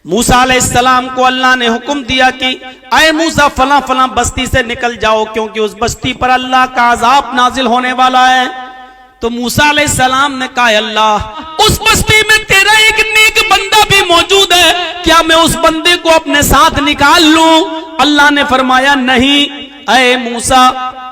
मूसा अलैहिस्सलाम को अल्लाह ने हुक्म दिया कि अय मूसा फला फला बस्ती से निकल जाओ, क्योंकि उस बस्ती पर अल्लाह का अजाब नाजिल होने वाला है। तो मूसा अलैहिस्सलाम ने कहा, अल्लाह उस बस्ती में तेरा एक नेक बंदा भी मौजूद है, क्या मैं उस बंदे को अपने साथ निकाल लूं? अल्लाह ने फरमाया, नहीं अय मूसा,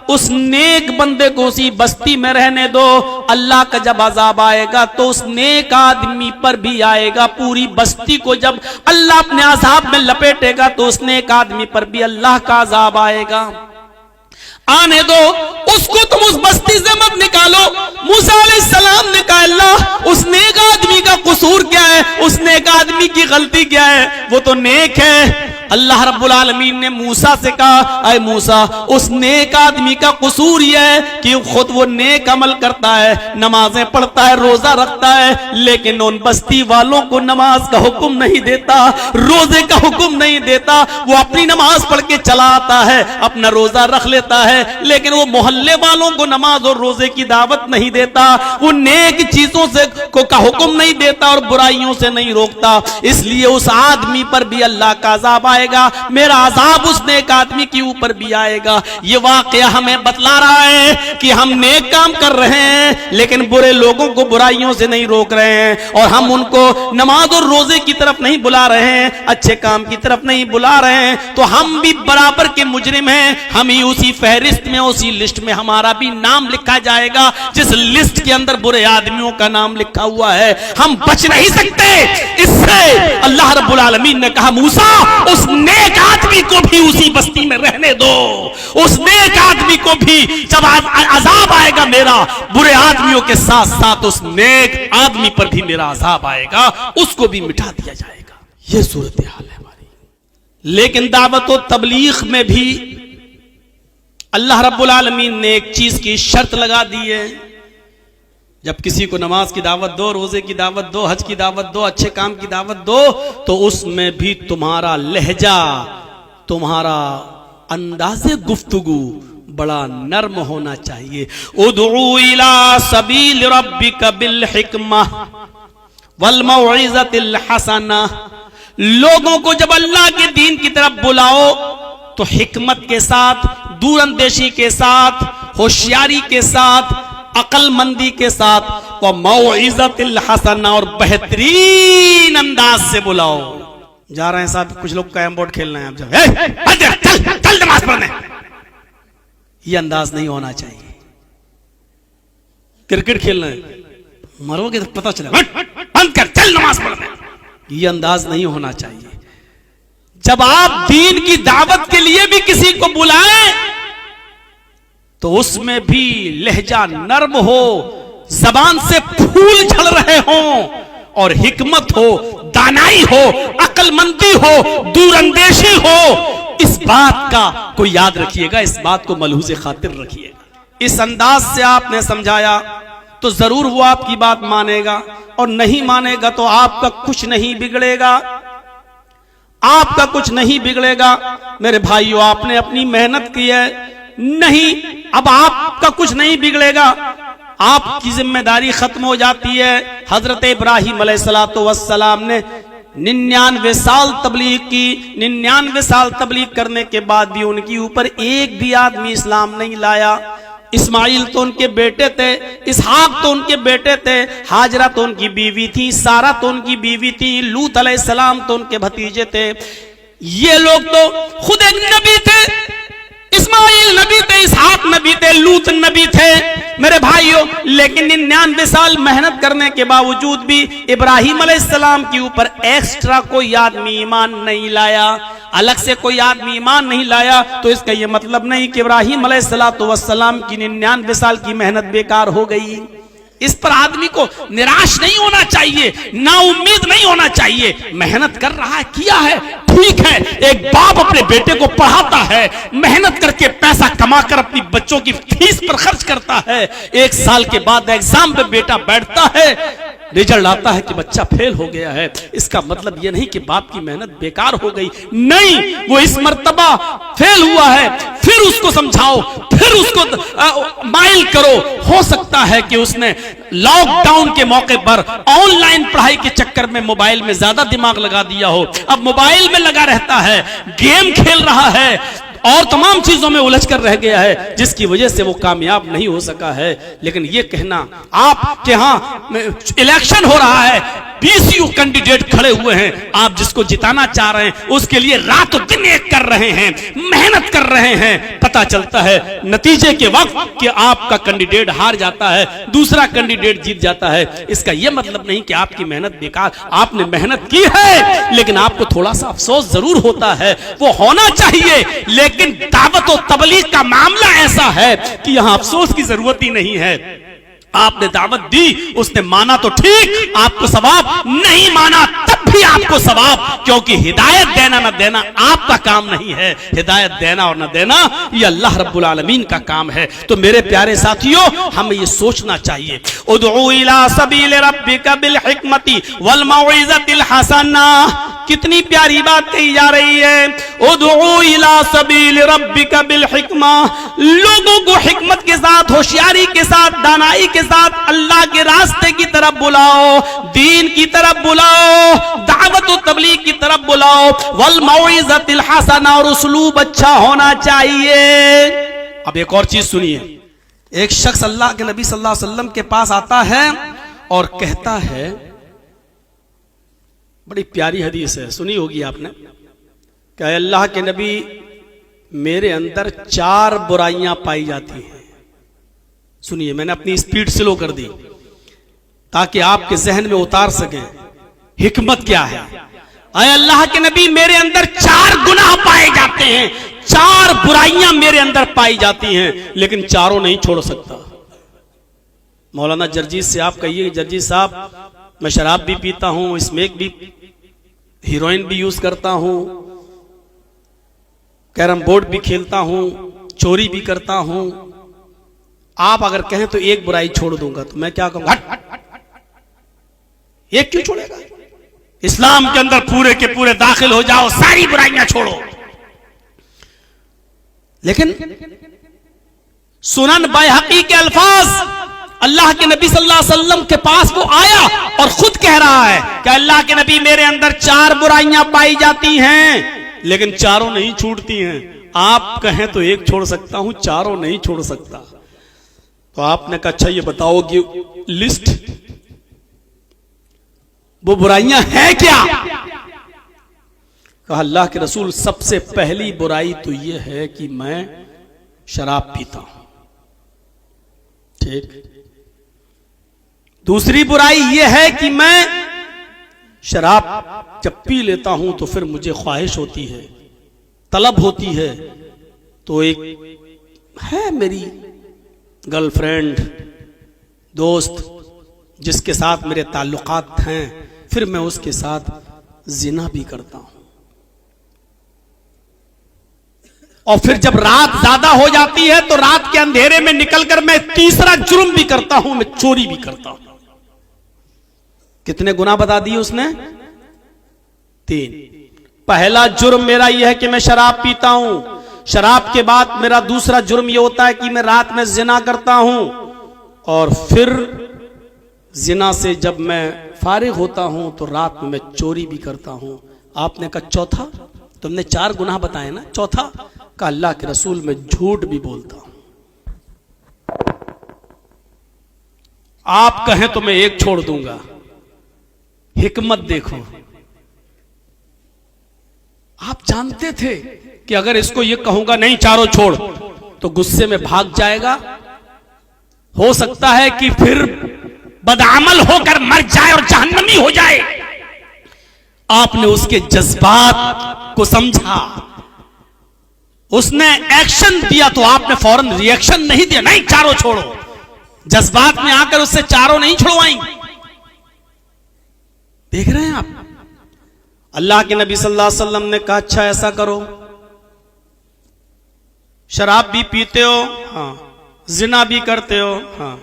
उस नेक बंदे को उसी बस्ती में रहने दो। अल्लाह का जब अजाब आएगा तो उस नेक आदमी पर भी आएगा। पूरी बस्ती को जब अल्लाह अपने अजाब में लपेटेगा तो उस नेक आदमी पर भी अल्लाह का अजाब आएगा। आने दो उसको, तुम उस बस्ती से मत निकालो। मूसा अलैहिस्सलाम ने कहा, अल्लाह उस नेक आदमी का कसूर क्या है? उस नेक आदमी की गलती क्या है? वो तो नेक है। अल्लाह रब्बुल आलमीन ने मूसा से कहा, अय मूसा, उस नेक आदमी का कसूर यह है कि खुद वो नेक अमल करता है, नमाजें पढ़ता है, रोजा रखता है, लेकिन उन बस्ती वालों को नमाज का हुक्म नहीं देता, रोजे का हुक्म नहीं देता। वो अपनी नमाज पढ़ के चला आता है, अपना रोजा रख लेता है, लेकिन वो मोहल्ले वालों को नमाज और रोजे की दावत नहीं देता। वो नेक चीजों से का हुक्म नहीं देता और बुराइयों से नहीं रोकता। इसलिए उस आदमी पर भी अल्लाह का अजाब आएगा। मेरा अजाब उस नेक आदमी के ऊपर भी आएगा। ये वाकया हमें बतला रहा है कि हम नेक काम कर रहे हैं, लेकिन बुरे लोगों को बुराइयों से नहीं रोक रहे हैं, और हम उनको नमाज और रोजे की तरफ नहीं बुला रहे हैं, अच्छे काम की तरफ नहीं बुला रहे हैं, तो हम भी बराबर के मुजरिम हैं। हम ही उसी फहरिस्त में, उसी लिस्ट में हमारा भी नाम लिखा जाएगा, जिस लिस्ट के अंदर बुरे आदमियों का नाम लिखा हुआ है। हम बच नहीं सकते इससे। अल्लाह रब्बुल आलमीन ने कहा, मूसा उस नेक आदमी को भी उसी बस्ती में रहने दो। उस नेक आदमी को भी जब अजाब आएगा मेरा, बुरे आदमियों के साथ साथ उस नेक आदमी पर भी मेरा अजाब आएगा, उसको भी मिटा दिया जाएगा। यह सूरत हाल है हमारी। लेकिन दावत और तबलीग में भी अल्लाह रब्बुल आलमीन ने एक चीज की शर्त लगा दी है। जब किसी को नमाज की दावत दो, रोजे की दावत दो, हज की दावत दो, अच्छे काम की दावत दो, तो उसमें भी तुम्हारा लहजा, तुम्हारा अंदाज़े गुफ्तगू बड़ा नर्म होना चाहिए। उदउ इला सबील रब्बिका बिल हिकमा वल मौइज़तिल हसना। लोगों को जब अल्लाह के दीन की तरफ बुलाओ तो हिकमत के साथ, दूरंदेशी के साथ, होशियारी के साथ, अक्लमंदी के साथ, व मौइज़तिल हसना, और बेहतरीन अंदाज से बुलाओ। जा रहे हैं साहब, कुछ लोग कैरम बोर्ड खेलना है, आप जाओ, चल नमाज पढ़ने। ये अंदाज नहीं होना चाहिए। क्रिकेट खेलना है, मरोगे तो पता चलेगा, बंद कर, चल नमाज पढ़ने। ये अंदाज नहीं होना चाहिए। जब आप दीन की दावत के लिए भी किसी को बुलाएं तो उसमें भी लहजा नर्म हो, जबान से फूल झड़ रहे हों, और हिकमत हो, दानाई हो, अक्लमंदी हो, दूरंदेशी हो। इस बात का कोई याद रखिएगा, इस बात को मलहूज़े खातिर रखिएगा। इस अंदाज से आपने समझाया तो जरूर वो आपकी बात मानेगा, और नहीं मानेगा तो आपका कुछ नहीं बिगड़ेगा, आपका कुछ नहीं बिगड़ेगा। मेरे भाइयों, आपने अपनी मेहनत की है, नहीं, अब आपका कुछ नहीं बिगड़ेगा, आपकी जिम्मेदारी खत्म हो जाती है। हजरत इब्राहिम अलैहिस्सलातु वस्सलाम ने 99 साल तबलीग की। 99 साल तबलीग करने के बाद भी उनके ऊपर एक भी आदमी इस्लाम नहीं लाया। इस्माइल तो उनके बेटे थे, इसहाक तो उनके बेटे थे, हाजरा तो उनकी बीवी थी, सारा तो उनकी बीवी थी, लूत अलैहिस्सलाम तो उनके भतीजे थे। ये लोग तो खुद एक नबी थे, इस्माइल नबी थे, इसहाक नबी थे, लूत नबी थे। मेरे भाइयों, लेकिन 99 साल मेहनत करने के बावजूद भी इब्राहिम अलैहिस्सलाम के ऊपर एक्स्ट्रा कोई आदमी ईमान नहीं लाया, अलग से कोई आदमी ईमान नहीं लाया, तो इसका यह मतलब नहीं कि इब्राहिम अलैहिस्सलातु वस्सलाम की 99 साल की मेहनत बेकार हो गई। इस पर आदमी को निराश नहीं होना चाहिए, नाउम्मीद नहीं होना चाहिए। मेहनत कर रहा है, किया है, ठीक है। एक बाप अपने बेटे को पढ़ाता है, मेहनत करके पैसा कमाकर अपनी बच्चों की फीस पर खर्च करता है। 1 साल के बाद एग्जाम पे बेटा बैठता है, रिजल्ट आता है कि बच्चा फेल हो गया है, इसका मतलब यह नहीं कि बाप की मेहनत बेकार हो गई, नहीं, वो इस मर्तबा फेल हुआ है, फिर उसको समझाओ, फिर उसको माइल करो। हो सकता है कि उसने लॉकडाउन के मौके पर ऑनलाइन पढ़ाई के चक्कर में मोबाइल में ज्यादा दिमाग लगा दिया हो, अब मोबाइल में लगा रहता है, गेम खेल रहा है और तमाम चीजों में उलझ कर रह गया है, जिसकी वजह से वो कामयाब नहीं हो सका है। लेकिन ये कहना आपके यहां इलेक्शन हो रहा है, 20 कैंडिडेट खड़े हुए हैं, आप जिसको जिताना चाह रहे हैं उसके लिए रातों दिन एक कर रहे हैं, मेहनत कर रहे हैं, पता चलता है नतीजे के वक्त कि आपका कैंडिडेट हार जाता है, दूसरा कैंडिडेट जीत जाता है। इसका यह मतलब नहीं कि आपकी मेहनत बेकार, आपने मेहनत की है, लेकिन आपको थोड़ा सा अफसोस जरूर होता है, वो होना चाहिए। लेकिन दावत और तबलीग का मामला ऐसा है कि यहां अफसोस की जरूरत ही नहीं है। आपने दावत दी, उसने माना तो ठीक, आपको सवाब, नहीं माना तब भी आपको सवाब, क्योंकि हिदायत देना ना देना आपका काम नहीं है, हिदायत देना और ना देना ये अल्लाह रब्बुल आलमीन का काम है। तो मेरे प्यारे साथियों, हमें ये सोचना चाहिए, उदउ इला सबील रब्बिका बिल हिकमति वल मौइज़तिल हसना। कितनी प्यारी बात कही जा रही है, उदउ इला सबील रब्बिका बिल हिकमा, लोगों को हिकमत के साथ, होशियारी के साथ, दानाई के साथ अल्लाह के रास्ते की तरफ बुलाओ, दीन की तरफ बुलाओ, दावत और तबलीग की तरफ बुलाओ, वल मौइज़तिल हसना, और उसलूब अच्छा होना चाहिए। अब एक और चीज सुनिए, एक शख्स अल्लाह के नबी सल्लल्लाहु अलैहि वसल्लम के पास आता है और कहता है, बड़ी प्यारी हदीस है, सुनी होगी आपने, क्या अल्लाह के नबी मेरे अंदर 4 बुराइयां पाई जाती हैं। सुनिए, मैंने अपनी स्पीड स्लो कर दी ताकि आपके जहन में उतार सके हिकमत क्या है। अय अल्लाह के नबी, मेरे अंदर 4 गुनाह पाए जाते हैं, 4 बुराइयां मेरे अंदर पाई जाती हैं, लेकिन चारों नहीं छोड़ सकता। मौलाना जर्जीस से आप कहिए, जर्जीस साहब, मैं शराब भी पीता हूं, स्मोक भी, हीरोइन भी यूज करता हूं, कैरम बोर्ड भी खेलता हूं, चोरी भी करता हूं, आप अगर कहें तो एक बुराई छोड़ दूंगा, तो मैं क्या कहूंगा, हट हट हट, एक क्यों छोड़ेगा? इस्लाम के अंदर पूरे के पूरे दाखिल हो जाओ, सारी बुराइयां छोड़ो। लेकिन सुनन बैहकी के अल्फाज, अल्लाह के नबी सल्लल्लाहु अलैहि वसल्लम के पास वो आया और खुद कह रहा है कि अल्लाह के नबी, मेरे अंदर 4 बुराइयां पाई जाती हैं, लेकिन चारों नहीं छूटती हैं। आप कहें तो एक छोड़ सकता हूं, चारों नहीं छोड़ सकता। तो आपने कहा, अच्छा ये बताओ कि लिस्ट, वो बुराइयां हैं क्या? कहा, अल्लाह के रसूल, सबसे पहली बुराई तो यह है कि मैं शराब पीता हूं। ठीक। दूसरी बुराई यह है कि मैं शराब जब पी लेता हूं तो फिर मुझे ख्वाहिश होती है, तलब होती है, तो एक है मेरी गर्लफ्रेंड, दोस्त, जिसके साथ मेरे ताल्लुकात हैं, फिर मैं उसके साथ जिना भी करता हूं। और फिर जब रात ज्यादा हो जाती है तो रात के अंधेरे में निकलकर मैं तीसरा जुर्म भी करता हूं, मैं चोरी भी करता हूं। कितने गुनाह बता दिए उसने? 3। पहला जुर्म मेरा यह है कि मैं शराब पीता हूं, शराब के बाद मेरा दूसरा जुर्म यह होता है कि मैं रात में जिना करता हूं, और फिर जिना से जब मैं फारिग होता हूं तो रात में मैं चोरी भी करता हूं। आपने कहा चौथा? तुमने 4 गुनाह बताए ना, चौथा? का अल्लाह के रसूल, मैं झूठ भी बोलता हूं। आप कहें तो मैं एक छोड़ दूंगा। हिकमत देखो, आप जानते थे कि अगर इसको ये कहूंगा नहीं चारों छोड़, तो गुस्से में भाग जाएगा, हो सकता है कि फिर बदअमल होकर मर जाए और जहन्नमी हो जाए। आपने उसके जज्बात को समझा, उसने एक्शन दिया तो आपने फौरन रिएक्शन नहीं दिया, नहीं चारों छोड़ो। जज्बात में आकर उससे चारों नहीं छुड़वाएंगे। देख रहे हैं आप, अल्लाह के नबी सल्लल्लाहु अलैहि वसल्लम ने कहा, अच्छा ऐसा करो, शराब भी पीते हो, हाँ, जिना भी करते हो, हाँ,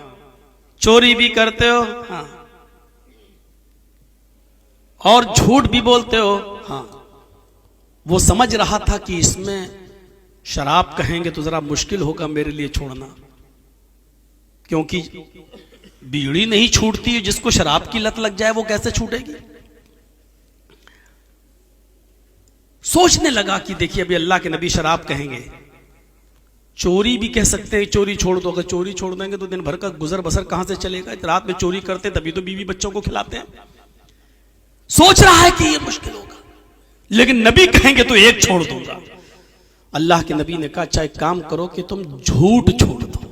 चोरी भी करते हो, हाँ, और झूठ भी बोलते हो। हाँ, वो समझ रहा था कि इसमें शराब कहेंगे तो जरा मुश्किल होगा मेरे लिए छोड़ना, क्योंकि बीड़ी नहीं छूटती, जिसको शराब की लत लग जाए वो कैसे छूटेगी। सोचने लगा कि देखिए अभी अल्लाह के नबी शराब कहेंगे, चोरी भी कह सकते हैं चोरी छोड़ दो, अगर चोरी छोड़ देंगे तो दिन भर का गुजर बसर कहां से चलेगा। रात में चोरी करते तभी तो बीवी बच्चों को खिलाते हैं। सोच रहा है कि ये मुश्किल होगा, लेकिन नबी कहेंगे तो एक छोड़ दूंगा। अल्लाह के नबी ने कहा अच्छा एक काम करो कि तुम झूठ छोड़ दो।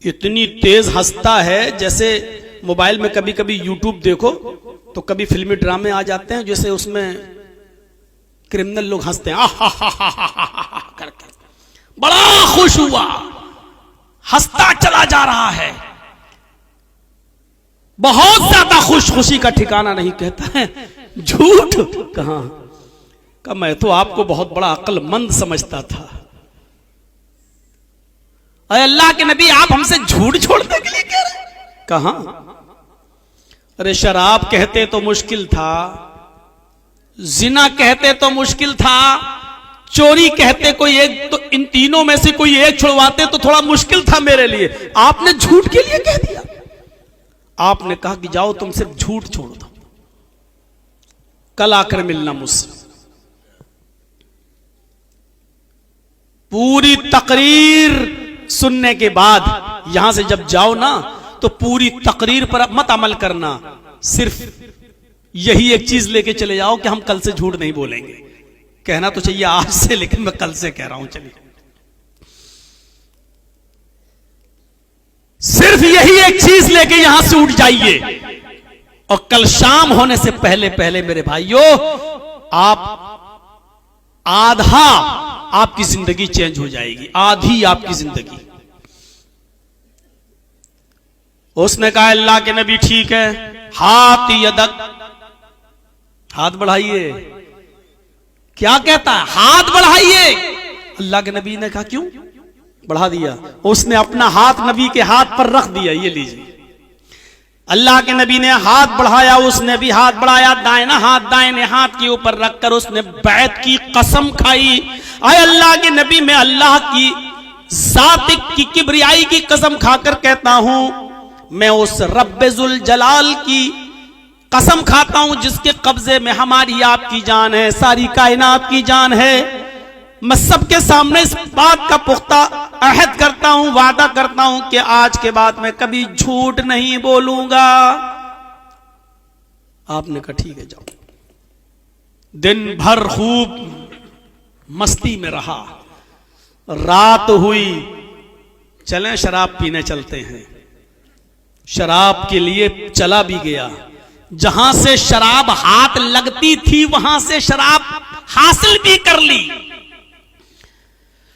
इतनी तेज हंसता है, जैसे मोबाइल में कभी कभी यूट्यूब देखो तो कभी फिल्मी ड्रामे आ जाते हैं, जैसे उसमें क्रिमिनल लोग हंसते हैं करके, बड़ा खुश हुआ, हंसता चला जा रहा है, बहुत ज्यादा खुश, खुशी का ठिकाना नहीं। कहता है झूठ कहां का, मैं तो आपको बहुत बड़ा अक्लमंद समझता था। अरे अल्लाह के नबी आप हमसे झूठ छोड़ने के लिए कह रहे हैं? कहां? अरे शराब कहते तो मुश्किल था, जिना कहते तो मुश्किल था, चोरी कहते कोई एक, तो इन तीनों में से कोई एक छुड़वाते तो थोड़ा मुश्किल था मेरे लिए। आपने झूठ के लिए कह दिया। आपने कहा कि जाओ तुम सिर्फ झूठ छोड़ दो, कल आकर मिलना मुझसे। पूरी तकरीर सुनने के बाद यहां से जब जाओ ना तो पूरी तकरीर पर मत अमल करना, सिर्फ यही एक चीज लेके चले जाओ कि हम कल से झूठ नहीं बोलेंगे। कहना तो चाहिए आज से, लेकिन मैं कल से कह रहा हूं। चलिए सिर्फ यही एक चीज लेके यहां से उठ जाइए, और कल शाम होने से पहले पहले मेरे भाइयों आप आधा आपकी जिंदगी चेंज हो जाएगी, आधी आपकी जिंदगी। उसने कहा अल्लाह के नबी ठीक है, हाथ यदक, हाथ बढ़ाइए। क्या कहता है? हाथ बढ़ाइए। अल्लाह के नबी ने कहा क्यों? बढ़ा दिया। उसने अपना हाथ नबी के हाथ पर रख दिया, ये लीजिए। अल्लाह के नबी ने हाथ बढ़ाया, उसने भी हाथ बढ़ाया, दाहिना हाथ दाहिने हाथ के ऊपर रखकर उसने बैत की कसम खाई। आए अल्लाह के नबी, मैं अल्लाह की जात की किबरियाई की कसम खाकर कहता हूं, मैं उस रब्बुल जलाल की कसम खाता हूं जिसके कब्जे में हमारी आपकी जान है, सारी कायनात की जान है। मैं सबके सामने इस बात का पुख्ता अहद करता हूं, वादा करता हूं कि आज के बाद मैं कभी झूठ नहीं बोलूंगा। आपने कहा ठीक है जाओ। दिन भर खूब मस्ती में रहा, रात हुई, चलें शराब पीने चलते हैं। शराब के लिए चला भी गया, जहां से शराब हाथ लगती थी वहां से शराब हासिल भी कर ली।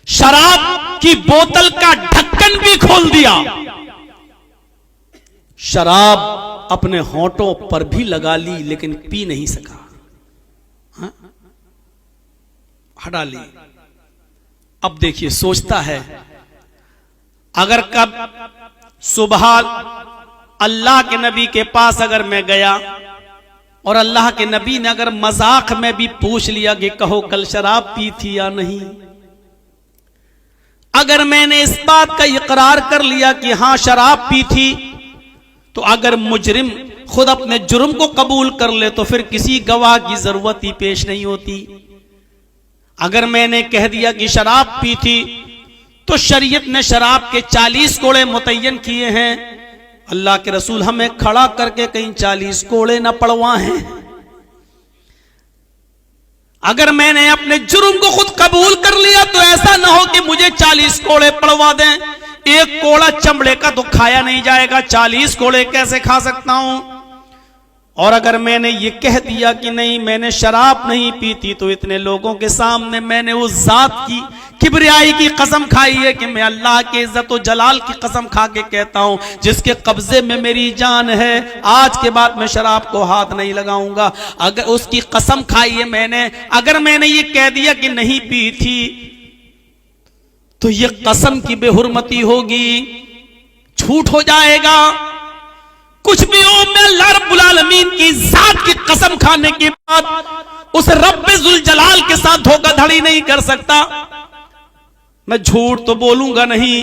शराब की बोतल का ढक्कन भी खोल दिया, शराब अपने होंठों पर भी लगा ली, लेकिन पी नहीं सका। हाँ? हटा ली। अब देखिए सोचता है अगर कब सुबह अल्लाह के नबी के पास अगर मैं गया और अल्लाह के नबी ने अगर मजाक में भी पूछ लिया कि कहो कल शराब पी थी या नहीं, अगर मैंने इस बात का इकरार कर लिया कि हां शराब पी थी, तो अगर मुजरिम खुद अपने जुर्म को कबूल कर ले तो फिर किसी गवाह की जरूरत ही पेश नहीं होती। अगर मैंने कह दिया कि शराब पी थी तो शरीयत ने शराब के 40 कोड़े मुतय्यन किए हैं। अल्लाह के रसूल हमें खड़ा करके कहीं 40 कोड़े न पड़वाएं। अगर मैंने अपने जुर्म को खुद कबूल कर लिया तो ऐसा ना हो कि मुझे 40 कोड़े पड़वा दें। एक कोड़ा चमड़े का तो खाया नहीं जाएगा, 40 कोड़े कैसे खा सकता हूं। और अगर मैंने ये कह दिया कि नहीं मैंने शराब नहीं पी थी, तो इतने लोगों के सामने मैंने उस जात की किबरियाई की कसम खाई है कि मैं अल्लाह के इज्जत और जलाल की कसम खा के कहता हूं जिसके कब्जे में मेरी जान है, आज के बाद मैं शराब को हाथ नहीं लगाऊंगा। अगर उसकी कसम खाई है मैंने, अगर मैंने ये कह दिया कि नहीं पी थी तो ये कसम की बेहुरमती होगी, झूठ हो जाएगा। कुछ भी हो, मैं अल्लाह रब्बुल आलमीन की जात की कसम खाने के बाद उस रब्बे जुल जलाल के साथ धोखाधड़ी नहीं कर सकता। मैं झूठ तो बोलूंगा नहीं,